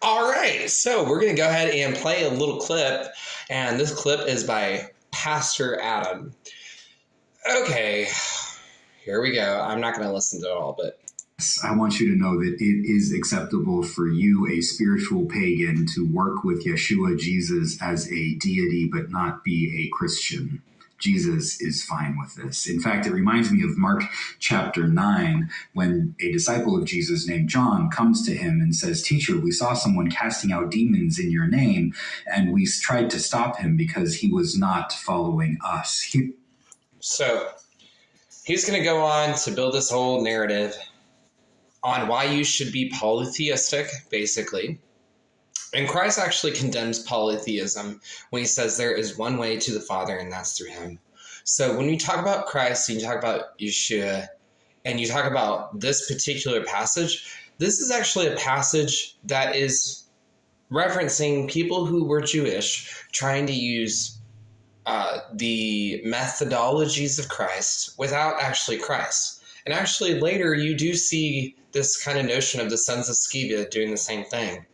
All right, so we're going to go ahead and play a little clip, and this clip is by Pastor Adam. Okay, here we go. I'm not going to listen to it all, but... I want you to know that it is acceptable for you, a spiritual pagan, to work with Yeshua, Jesus, as a deity, but not be a Christian. Jesus is fine with this. In fact, it reminds me of Mark chapter 9, when a disciple of Jesus named John comes to him and says, "Teacher, we saw someone casting out demons in your name, and we tried to stop him because he was not following us." So, he's going to go on to build this whole narrative on why you should be polytheistic, basically. And Christ actually condemns polytheism when he says there is one way to the Father, and that's through him. So when you talk about Christ, and you talk about Yeshua, and you talk about this particular passage, this is actually a passage that is referencing people who were Jewish trying to use the methodologies of Christ without actually Christ. And actually later you do see this kind of notion of the sons of Sceva doing the same thing.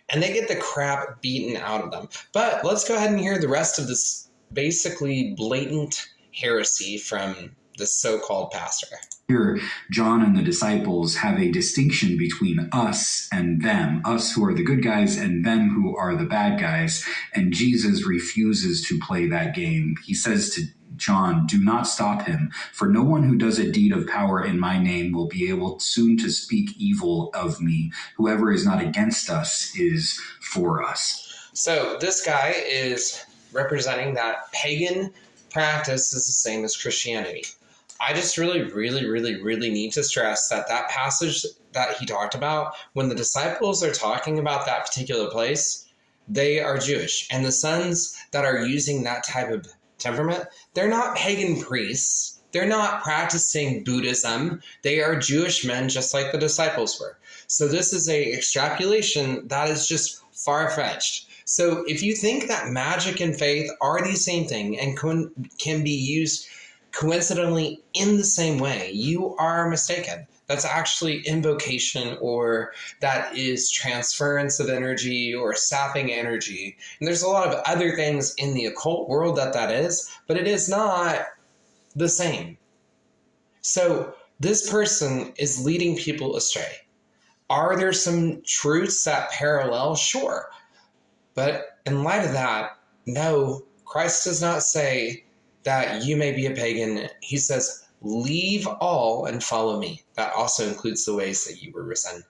And they get the crap beaten out of them. But let's go ahead and hear the rest of this basically blatant heresy from the so-called pastor. Here, John and the disciples have a distinction between us and them, us who are the good guys and them who are the bad guys, and Jesus refuses to play that game. He says to John, "Do not stop him, for no one who does a deed of power in my name will be able soon to speak evil of me. Whoever is not against us is for us." So this guy is representing that pagan practice is the same as Christianity. I just really need to stress that that passage that he talked about, when the disciples are talking about that particular place, they are Jewish. And the sons that are using that type of temperament, they're not pagan priests. They're not practicing Buddhism. They are Jewish men just like the disciples were. So this is a extrapolation that is just far-fetched. So if you think that magic and faith are the same thing and can be used coincidentally in the same way, you are mistaken. That's actually invocation, or that is transference of energy or sapping energy. And there's a lot of other things in the occult world that is, but it is not the same. So this person is leading people astray. Are there some truths that parallel? Sure. But in light of that, no, Christ does not say that you may be a pagan. He says, leave all and follow me. That also includes the ways that you were risen.